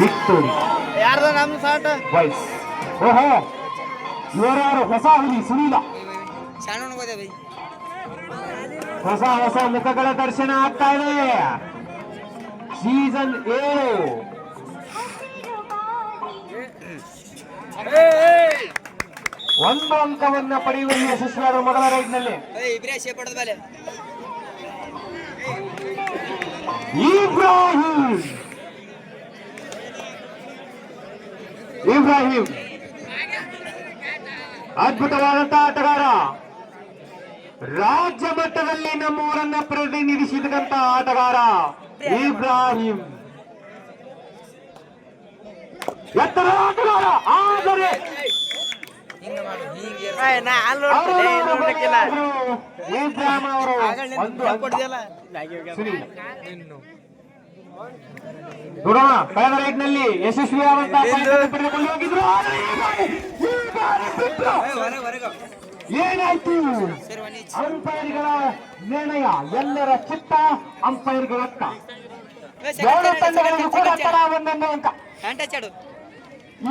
Victory ಯಾರ್ದ ನಮ್ ಸಾಟ boys. ಓಹೋ, ಇವರ್ಯಾರು? ಹೊಸ ಹುಲಿ ಸುನೀಲ. ಹೊಸ ಹೊಸ ಮುಖಗಳ ದರ್ಶನ ಆಗ್ತಾ ಇದೆ. ಸೀಸನ್ 7 ಒಂದು ಅಂಕವನ್ನ ಪಡೆಯುವಲ್ಲಿ ಯಶಸ್ವಿಯಾದ ಮೊದಲ ರೈಡ್ನಲ್ಲಿ ಇಬ್ರಾಹಿಂ ಅದ್ಭುತವಾದಂತಹ ಆಟಗಾರ. ರಾಜ್ಯ ಮಟ್ಟದಲ್ಲಿ ನಮ್ಮೂರನ್ನ ಪ್ರತಿನಿಧಿಸಿದಂತ ಆಟಗಾರ ಇಬ್ರಾಹಿಂ. ಎತ್ತರ ಆಟಗಾರ, ಆದರೆ ಇಬ್ರಾಹಿಂ ಅವರು ನೋಡೋಣ ಕಳೆದ ರೈಡ್ನಲ್ಲಿ ಯಶಸ್ವಿಯಾದಂತಹ ಪಡೆದುಕೊಂಡು ಹೋಗಿದ್ರು. ಏನಾಯ್ತು? ಅಂಪೈರ್ಗಳ ನಿರ್ಣಯ, ಎಲ್ಲರ ಚಿತ್ತ ಅಂಪೈರ್ಗಳತ್ತ. ಎರಡು ತಂಡಗಳಿಗೂ ಕೂಡ ತಲಾ ಒಂದೊಂದು ಅಂಕ.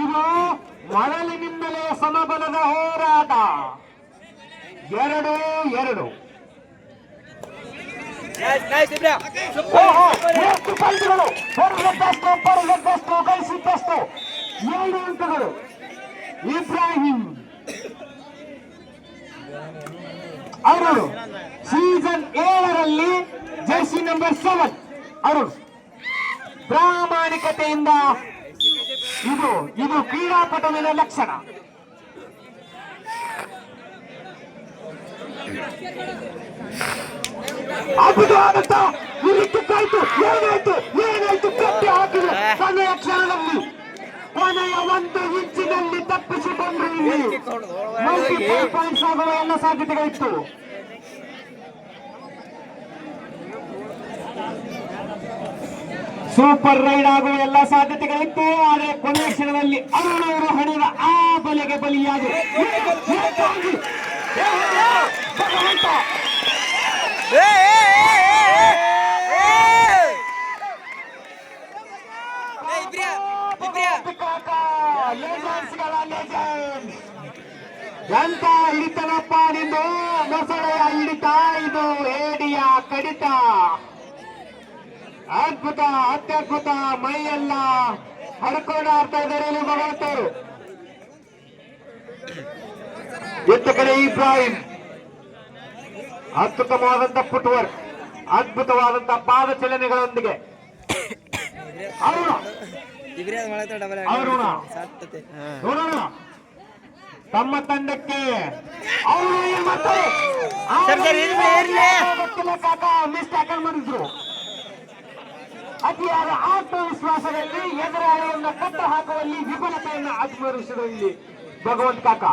ಇದು ಮೊದಲಿನಿಂದಲೇ ಸಮಬಲದ ಹೋರಾಟ. 2-2. ಗಳಿಸಿದ್ದಷ್ಟು 7 ಅಂಕಗಳು. ಇಬ್ರಾಹಿಂ ಅರುಣ್ ಸೀಸನ್ 7ರಲ್ಲಿ ಜರ್ಸಿ ನಂಬರ್ 7 ಅರುಣ್ ಪ್ರಾಮಾಣಿಕತೆಯಿಂದ ಇದು ಕ್ರೀಡಾಪಟುವಿನ ಲಕ್ಷಣ. ಅದ್ಭುತವಾದಂತ ಏನಾಯ್ತು ಕಟ್ಟಿ ಹಾಕಿದ್ರು ಕೊನೆಯ ಕ್ಷಣದಲ್ಲಿ, ಕೊನೆಯ 1 ಇಂಚಿನಲ್ಲಿ ತಪ್ಪಿಸಿಕೊಂಡ್ರು. ಇಲ್ಲಿ ಪಾಯಿಂಟ್ಸ್ ಆಗುವ ಎಲ್ಲ ಸಾಧ್ಯತೆಗಳಿತ್ತು. ಸೂಪರ್ ರೈಡ್ ಆಗುವ ಎಲ್ಲ ಸಾಧ್ಯತೆಗಳಿತ್ತು. ಆದರೆ ಕೊನೆಯ ಕ್ಷಣದಲ್ಲಿ ಅರುಣವರು ಹಣಿದ ಆ ಬಲೆಗೆ ಬಲಿಯಾದರು. ಎಂತ ಹಿಡಿತನಪ್ಪ ನಿಂದು, ಮೊಸಳೆಯ ಹಿಡಿತ ಇದು, ಏಡಿಯ ಕಡಿತ. ಅದ್ಭುತ, ಅತ್ಯದ್ಭುತ. ಮೈಯೆಲ್ಲ ಹಡ್ಕೊಂಡು ಆಡ್ತಾ ಇದ್ದಾರೆ ಇಲ್ಲಿ ಭಗವಂತರು. ಎತ್ತ ಕಡೆ ಇಬ್ರಾಹಿಂ ಅತ್ಯುತ್ತಮವಾದಂತ ಫುಟ್ವರ್ಕ್, ಅದ್ಭುತವಾದಂತ ಪಾದ ಚಲನೆಗಳೊಂದಿಗೆ ನೋಡೋಣ ತಮ್ಮ ತಂಡಕ್ಕೆ ಮಿಸ್ ಟ್ಯಾಕಲ್ ಮಾಡಿದ್ರು. ಅತಿಯಾದ ಆತ್ಮವಿಶ್ವಾಸದಲ್ಲಿ ಎದುರಾಳಿಯನ್ನು ಕಟ್ಟು ಹಾಕುವಲ್ಲಿ ವಿಫಲತೆಯನ್ನು ಆತ್ಮವಿಶ್ವಾಸದಲ್ಲಿ ಭಗವಂತ ಕಾಕ,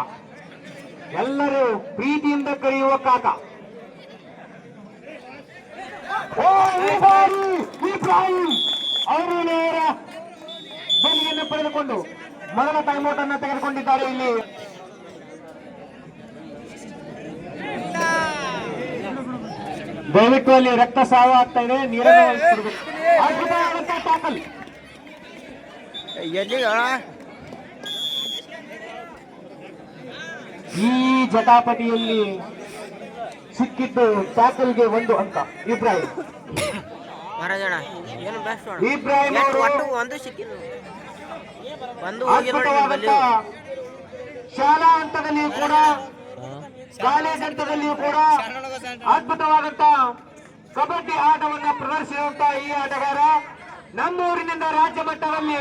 ಎಲ್ಲರೂ ಪ್ರೀತಿಯಿಂದ ಕರೆಯುವ ಕಾಕ. ಇಬ್ರಾಹಿಂ ಅವರು ನೇರ ಬಲಿಯನ್ನು ಪಡೆದುಕೊಂಡು ಮೊದಲ ಟೈಮ್ಔಟ್ ಅನ್ನು ತೆಗೆದುಕೊಂಡಿದ್ದಾರೆ. ಇಲ್ಲಿ ದಯವಿಟ್ಟು ಅಲ್ಲಿ ರಕ್ತಸ್ರಾವ ಆಗ್ತಾ ಇದೆ, ನೀರನ್ನು ಅದ್ಭುತವಾದಂತಹ ಟ್ಯಾಕಲ್. ಈ ಜಟಾಪಟಿಯಲ್ಲಿ ಸಿಕ್ಕಿದ್ದು ಟ್ಯಾಕಲ್ಗೆ 1 ಅಂಕ. ಇಬ್ರಾಹಿಂ ಶಾಲಾ ಹಂತದಲ್ಲಿಯೂ ಕೂಡ, ಕಾಲೇಜ್ ಹಂತದಲ್ಲಿಯೂ ಕೂಡ ಅದ್ಭುತವಾದಂತ ಕಬಡ್ಡಿ ಆಟವನ್ನು ಪ್ರದರ್ಶಿಸುವಂತ ಈ ಆಟಗಾರ ನಮ್ಮೂರಿನಿಂದ ರಾಜ್ಯ ಮಟ್ಟದಲ್ಲಿ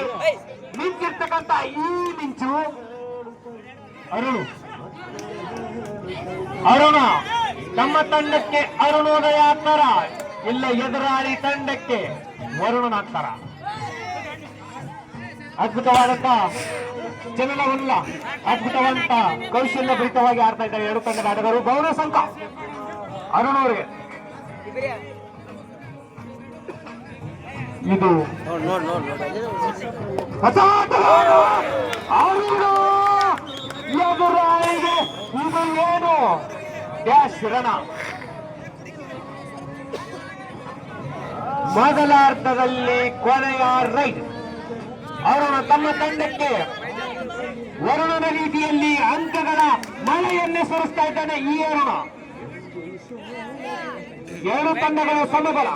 ನಿಂತಿರ್ತಕ್ಕಂಥ ಈ ಮಿಂಚು ಅರುಣ. ನಮ್ಮ ತಂಡಕ್ಕೆ ಅರುಣೋದಯ ಆಗ್ತಾರ, ಇಲ್ಲ ಎದುರಾಳಿ ತಂಡಕ್ಕೆ ವರುಣನ ಆಗ್ತಾರ. ಅದ್ಭುತವಾದಂತ ಚಲನವಲ್ಲ, ಅದ್ಭುತವಂತ ಕೌಶಲ್ಯ ಭರಿತವಾಗಿ ಆಡ್ತಾ ಇದ್ದಾರೆ ಎರಡು ತಂಡದ ಆಟಗಾರರು. ಬೋನಸ್ ಅಂಕ ಅರುಣ್ ಅವರಿಗೆ. ಇದು ಎದುರಾಳಿಗೆ ಇದು ಏನು ಡ್ಯಾಶ್ ರಣ. ಮೊದಲ ಅರ್ಥದಲ್ಲಿ ಕೊನೆಯ ರೈಡ್ ಅರುಣ ತಮ್ಮ ತಂಡಕ್ಕೆ ವರುಣನ ರೀತಿಯಲ್ಲಿ ಅಂಕಗಳ ಮಳೆಯನ್ನೇ ಸುರಿಸ್ತಾ ಇದ್ದಾನೆ ಈ ಅರುಣ. ಎರಡು ತಂಡಗಳ ಸಮಬಲ.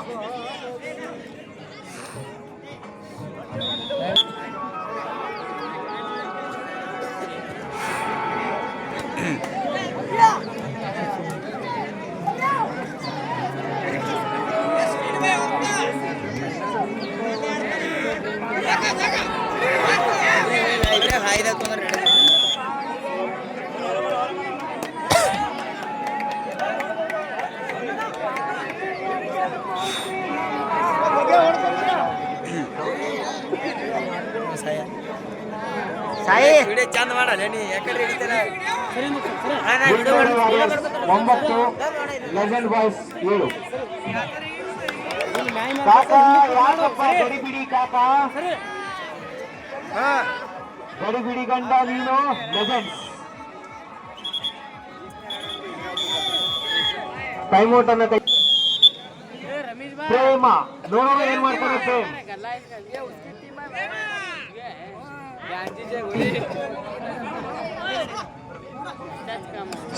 ಸಾಯಿ ಚಂದ ಮಾಡಲ್ಲ ನೀ ಯಾಕಂದ್ರೆ ಹಿಡಿತಾರೆ 9 ಲೆಜೆಂಡ್ ಬಾಯ್ಸ್ 7. ಕಾಕಾ ಯಾಕಪ್ಪ ಗಡಿಬಿಡಿ ಕಾಕಾ, ಗಡಿಬಿಡಿ ಗಂಡ ನೀನು. ಲೆಜೆಂಡ್ಸ್ ಟೈಮ್ ಔಟ್ ಅನ್ನ ಪ್ರೇಮ ನೋಡೋಣ ಏನ್ ಮಾಡ್ತಾರೆ ಪ್ರೇಮ್.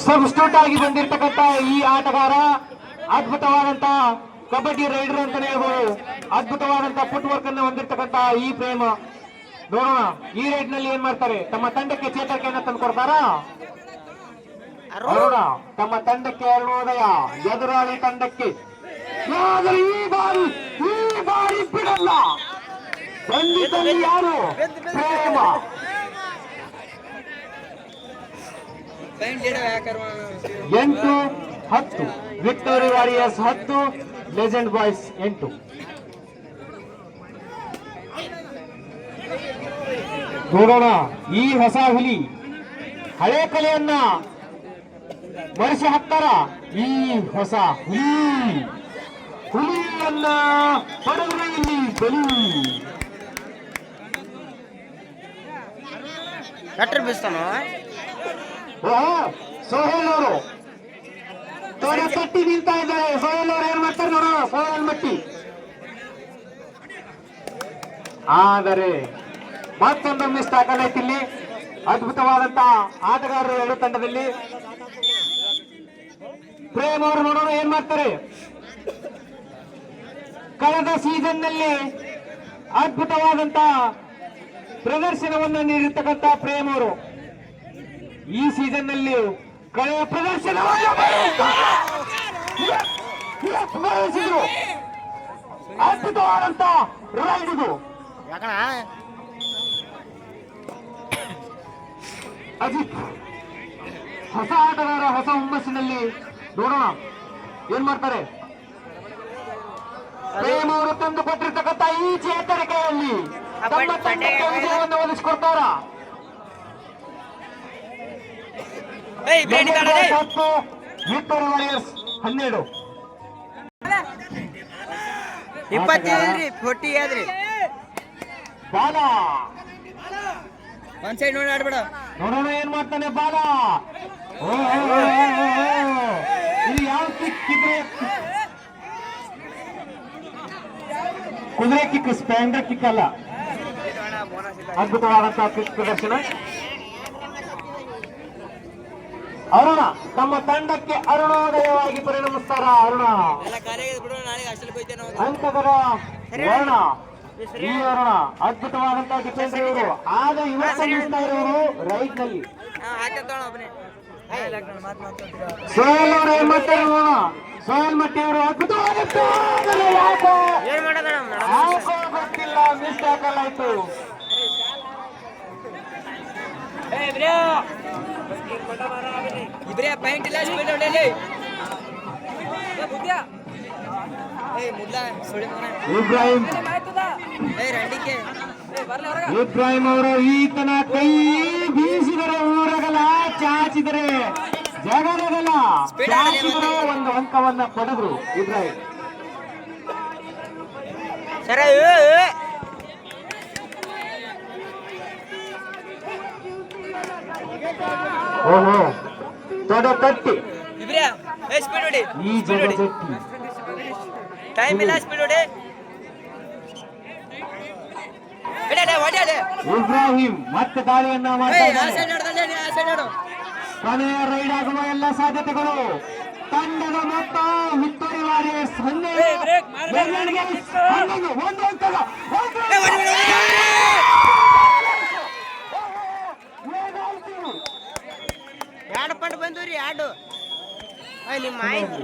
ಸಬ್ಸ್ಟಿಟ್ಯೂಟ್ ಆಗಿ ಬಂದಿರತಕ್ಕಂತ ಈ ಆಟಗಾರ ಅದ್ಭುತವಾದಂತ ಕಬಡ್ಡಿ ರೈಡರ್ ಅಂತಾನೆ ಹೇಳ್ಬೋದು. ಅದ್ಭುತವಾದಂತ ಫುಟ್ ವರ್ಕ್ ಅನ್ನು ಹೊಂದಿರತಕ್ಕಂತ ಈ ಪ್ರೇಮ. ನೋಡೋಣ ಈ ರೈಡ್ ನಲ್ಲಿ ಏನ್ ಮಾಡ್ತಾರೆ. ತಮ್ಮ ತಂಡಕ್ಕೆ ಚೇತರಿಕೆಯನ್ನು ತಂದು ಕೊಡ್ತಾರಾ? ನೋಡೋಣ ತಮ್ಮ ತಂಡಕ್ಕೆ ಅರುಣೋದಯ ಎದುರಾಳಿ ತಂಡಕ್ಕೆ. ಈ ಬಾರಿ ಬಿಡಲ್ಲ ಖಂಡಿತಲ್ಲಿ ಯಾರು ಪ್ರೇಮ. 8-10 ವಿಕ್ಟೋರಿ ವಾರಿಯರ್ಸ್ 10 ಲೆಜೆಂಡ್ ಬಾಯ್ಸ್ 8. ನೋಡೋಣ ಈ ಹೊಸ ಹುಲಿ ಹಳೆ ಕಲೆಯನ್ನ ಮರೆಸಿ ಹಾಕ್ತಾರ. ಈ ಹೊಸ ಹುಲಿಯನ್ನ ಪಡೆದ್ರೆ ಇಲ್ಲಿ ಬಲಿ. ಸೋಹೇಲ್ ಅವರು ತೊಡೆ ತಟ್ಟಿ ನಿಲ್ತಾ ಇದ್ದಾರೆ. ಸೋಹೇಲ್ ಅವರು ಏನ್ ಮಾಡ್ತಾರೆ ನೋಡೋಣ. ಸೋಹೇಲ್ ಮಟ್ಟಿ ಆದರೆ ಮತ್ತೊಂದು ಮಿಸ್ ತಾಕಲೈತಿ ಇಲ್ಲಿ. ಅದ್ಭುತವಾದಂತ ಆಟಗಾರರು ಎರಡು ತಂಡದಲ್ಲಿ. ಪ್ರೇಮ್ ಅವರು ನೋಡೋಣ ಏನ್ ಮಾಡ್ತಾರೆ. ಕಳೆದ ಸೀಸನ್ ನಲ್ಲಿ ಅದ್ಭುತವಾದಂತ ಪ್ರದರ್ಶನವನ್ನು ನೀಡಿರ್ತಕ್ಕಂಥ ಪ್ರೇಮ್ ಅವರು ಈ ಸೀಸನ್ ನಲ್ಲಿ ಕಳೆದ ಪ್ರದರ್ಶನವನ್ನು ಮರೆಸಿದ್ರು. ಅದ್ಭುತವಾದಂತ ರೈಡ್ ಇದು. ಅಜಿತ್ ಹೊಸ ಆಟಗಾರ ಹೊಸ ಹುಮ್ಮಸ್ಸಿನಲ್ಲಿ ನೋಡೋಣ ಏನ್ ಮಾಡ್ತಾರೆ. ಪ್ರೇಮ್ ಅವರು ತಂದು ಕೊಟ್ಟಿರ್ತಕ್ಕಂಥ ಈ ಚೇತರಿಕೆಯಲ್ಲಿ ತಮ್ಮ ತಂಡಕ್ಕೆ ವಿಜಯವನ್ನು ಒಲಿಸಿಕೊಡ್ತಾರ. Victory warriors 12. 25 ಬಾಲ ಒಂದ್ ಸೈಡ್ ನೋಡಿ ಆಡ್ಬೇಡ. ನೋಡೋಣ ಏನ್ ಮಾಡ್ತಾನೆ ಬಾಲ. ಇದು ಯಾವ ಕಿಕ್ಕಿದ್ರೆ ಕುದುರೆ ಕಿಕ್, ಸ್ಪ್ಯಾಂಡರ್ ಕಿಕ್ ಅಲ್ಲ. ಅದ್ಭುತವಾದಂತಹ ಕಿಕ್ ಪ್ರದರ್ಶನ. ಅರುಣ ತಮ್ಮ ತಂಡಕ್ಕೆ ಅರುಣೋದಯವಾಗಿ ಪರಿಣಮಿಸ್ತಾರ. ಅರುಣ ಅಂಕಗಳ ವರ್ಣ. ಈ ಅರುಣ ಅದ್ಭುತವಾದಂತಹ ಡಿಫೆಂಡರ್ ಇವರು. ಆಗ ಇವತ್ತು ನಿಲ್ತಾ ಇರೋರು ರೈಟ್ ನಲ್ಲಿ. ಸೋಹೇಲ್ ಅವರು ಏನ್ ಮಾಡ್ತಾರೆ ನೋಡೋಣ. ಸೋಹೇಲ್ ಮಟ್ಟಿ ಅವರು ಅದ್ಭುತವಾದಂತ ಗೊತ್ತಿಲ್ಲ ಮಿಸ್ ಟ್ಯಾಕಲ್ ಆಯ್ತು. ಇಬ್ರೇ ಪಾಯಿಂಟ್ ಇಲ್ಲ ಸ್ಪೀಡ್ ಹೊಡೆಯಲಿ. ಇಬ್ರಾಹಿಂ ಅವರು ಈತನ ಕೈ ಬೀಸಿದರೆ ಊರಗಲ, ಚಾಚಿದರೆ ಜಗದಗಲ. ಚಾಚಿದರೆ ಒಂದು ಅಂಕವನ್ನ ಪಡೆದ್ರು ಇಬ್ರಾಹಿಂ. ಸರ ಓಹೋ ತೊಡೆ ತಟ್ಟಿ ಇಬ್ರೇ ಸ್ಪೀಡ್ ಹೊಡಿ. ಈ ಜಗ ತಟ್ಟಿ ಟೈಮ್ ಇಲ್ಲ ಸ್ಪೀಡ್ ಹೊಡಿ. ಹೇಳಿ ಇಬ್ರಾಹಿಂ ಮತ್ತೆ ದಾಳಿಯನ್ನ ಮಾಡ್ತಾ ಆ ಇದ್ದಾರೆ. ಸೈಡ್ ನೋಡ್ದಲ್ಲೇ ನೀ ಆ ಸೈಡ್ ನೋಡು ಕೊನೆಯ ರೈಡ್ ಆಗುವ ಎಲ್ಲ ಸಾಧ್ಯತೆಗಳು ತಂಡದ ಮೊತ್ತ ವಿಕ್ಟೋರಿ ವಾರಿಯರ್ಸ್ 11 ಒಂದು ಅಂಕದ ಎರಡು ಪಂಡ್ ಬಂದ್ರಿ ಎರಡು ನಿಮ್ಮ ಮಾಹಿತಿ